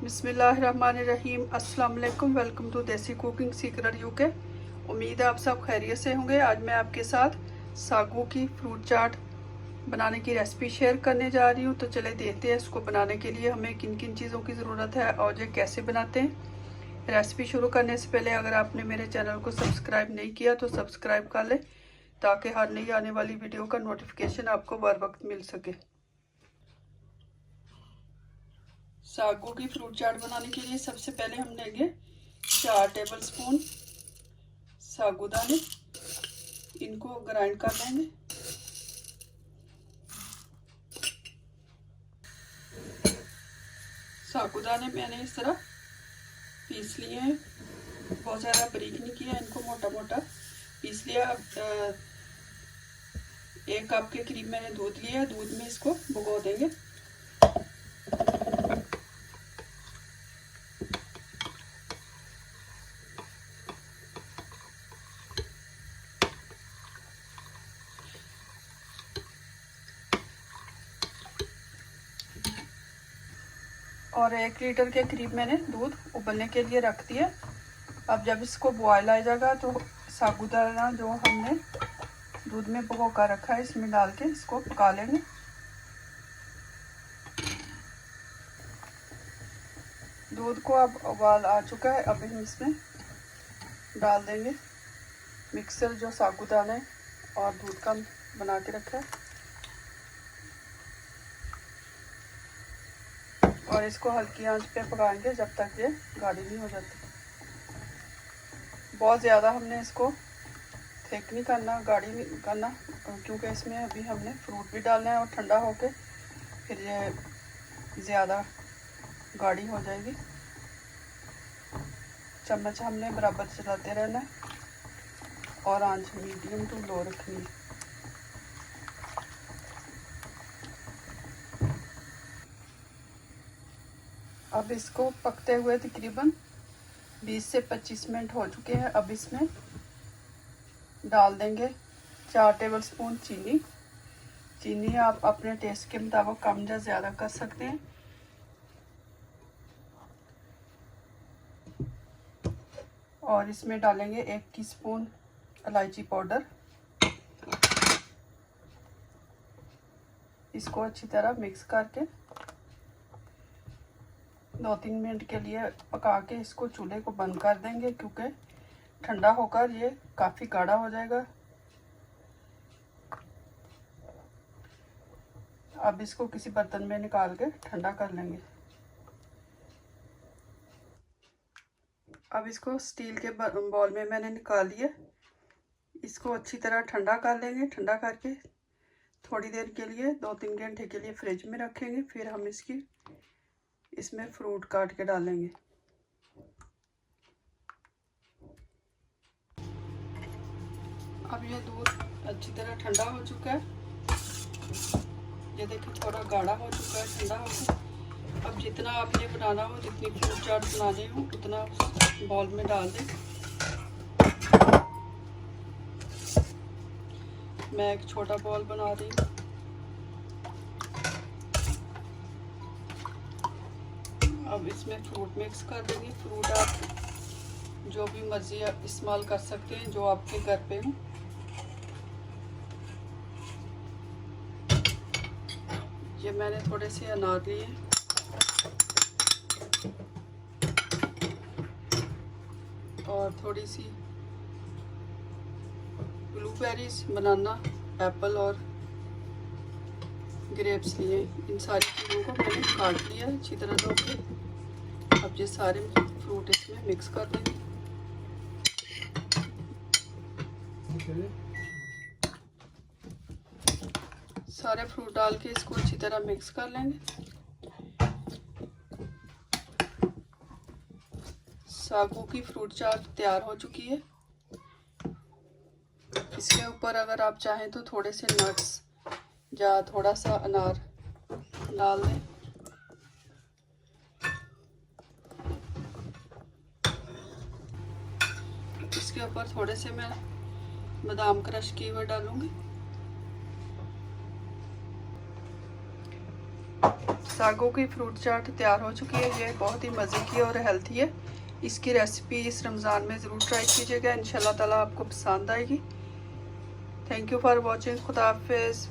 बिस्मिल्लाहिर्रहमानिर्रहीम। अस्सलाम वालेकुम। वेलकम टू देसी कुकिंग सीक्रेट यूके। उम्मीद है आप सब खैरियत से होंगे। आज मैं आपके साथ सागू की फ्रूट चाट बनाने की रेसिपी शेयर करने जा रही हूँ। तो चले देखते हैं इसको बनाने के लिए हमें किन किन चीज़ों की ज़रूरत है और ये कैसे बनाते हैं। रेसिपी शुरू करने से पहले अगर आपने मेरे चैनल को सब्सक्राइब नहीं किया तो सब्सक्राइब कर लें ताकि हर नई आने वाली वीडियो का नोटिफिकेशन आपको बर वक्त मिल सके। सागू की फ्रूट चाट बनाने के लिए सबसे पहले हम लेंगे 4 टेबलस्पून साबूदाने। इनको ग्राइंड कर लेंगे। साबूदाने मैंने इस तरह पीस लिए हैं, बहुत ज़्यादा बारीक नहीं किया, इनको मोटा मोटा पीस लिया। 1 कप के करीब मैंने दूध लिया, दूध में इसको भिगो देंगे। और 1 लीटर के करीब मैंने दूध उबलने के लिए रख दिया। अब जब इसको बॉयल आ जाएगा तो साबूदाना जो हमने दूध में भिगो कर रखा है इसमें डाल के इसको पका लेंगे। दूध को अब उबाल आ चुका है, अब हम इसमें डाल देंगे मिक्सर जो साबूदाना और दूध का बना के रखा है, और इसको हल्की आंच पे पकाएंगे जब तक ये गाढ़ी नहीं हो जाती। बहुत ज़्यादा हमने इसको थिक नहीं करना, गाढ़ी नहीं करना, क्योंकि इसमें अभी हमने फ्रूट भी डालना है और ठंडा होके फिर ये ज़्यादा गाढ़ी हो जाएगी। चम्मच हमने बराबर चलाते रहना है और आंच मीडियम टू लो रखनी है। अब इसको पकते हुए तकरीबन 20 से 25 मिनट हो चुके हैं। अब इसमें डाल देंगे 4 टेबलस्पून चीनी। चीनी आप अपने टेस्ट के मुताबिक कम या ज़्यादा कर सकते हैं। और इसमें डालेंगे 1 टीस्पून इलायची पाउडर। इसको अच्छी तरह मिक्स करके 2-3 मिनट के लिए पका के इसको चूल्हे को बंद कर देंगे, क्योंकि ठंडा होकर ये काफ़ी गाढ़ा हो जाएगा। अब इसको किसी बर्तन में निकाल के ठंडा कर लेंगे। अब इसको स्टील के बॉल में मैंने निकाल लिया। इसको अच्छी तरह ठंडा कर लेंगे। ठंडा करके थोड़ी देर के लिए 2-3 घंटे के लिए फ्रिज में रखेंगे। फिर हम इसमें फ्रूट काट के डालेंगे। अब ये दूध अच्छी तरह ठंडा हो चुका है। ये देखिए थोड़ा गाढ़ा हो चुका है, ठंडा हो गया। अब जितना आपने बनाना हो, जितनी फ्रूट चाट बनानी हो उतना बॉल में डाल दें। मैं एक छोटा बॉल बना रही हूँ। अब इसमें फ्रूट मिक्स कर देंगे। फ्रूट आप जो भी मर्जी इस्तेमाल कर सकते हैं, जो आपके घर पे हो। ये मैंने थोड़े से अनार लिए और थोड़ी सी ब्लूबेरीज, बनाना, एप्पल और ग्रेप्स लिए। इन सारी चीज़ों को मैंने काट लिया अच्छी तरह धो के। अब ये सारे फ्रूट इसमें मिक्स कर देंगे। सारे फ्रूट डाल के इसको अच्छी तरह मिक्स कर लेंगे। सागू की फ्रूट चाट तैयार हो चुकी है। इसके ऊपर अगर आप चाहें तो थोड़े से नट्स या थोड़ा सा अनार डाल दें। इसके ऊपर थोड़े से मैं बादाम क्रश किए हुए डालूंगी। सागों की फ्रूट चाट तैयार हो चुकी है। ये बहुत ही मज़े की और हेल्थी है। इसकी रेसिपी इस रमज़ान में ज़रूर ट्राई कीजिएगा, इंशाल्लाह ताला आपको पसंद आएगी। Thank you for watching. खुदा हाफिज़।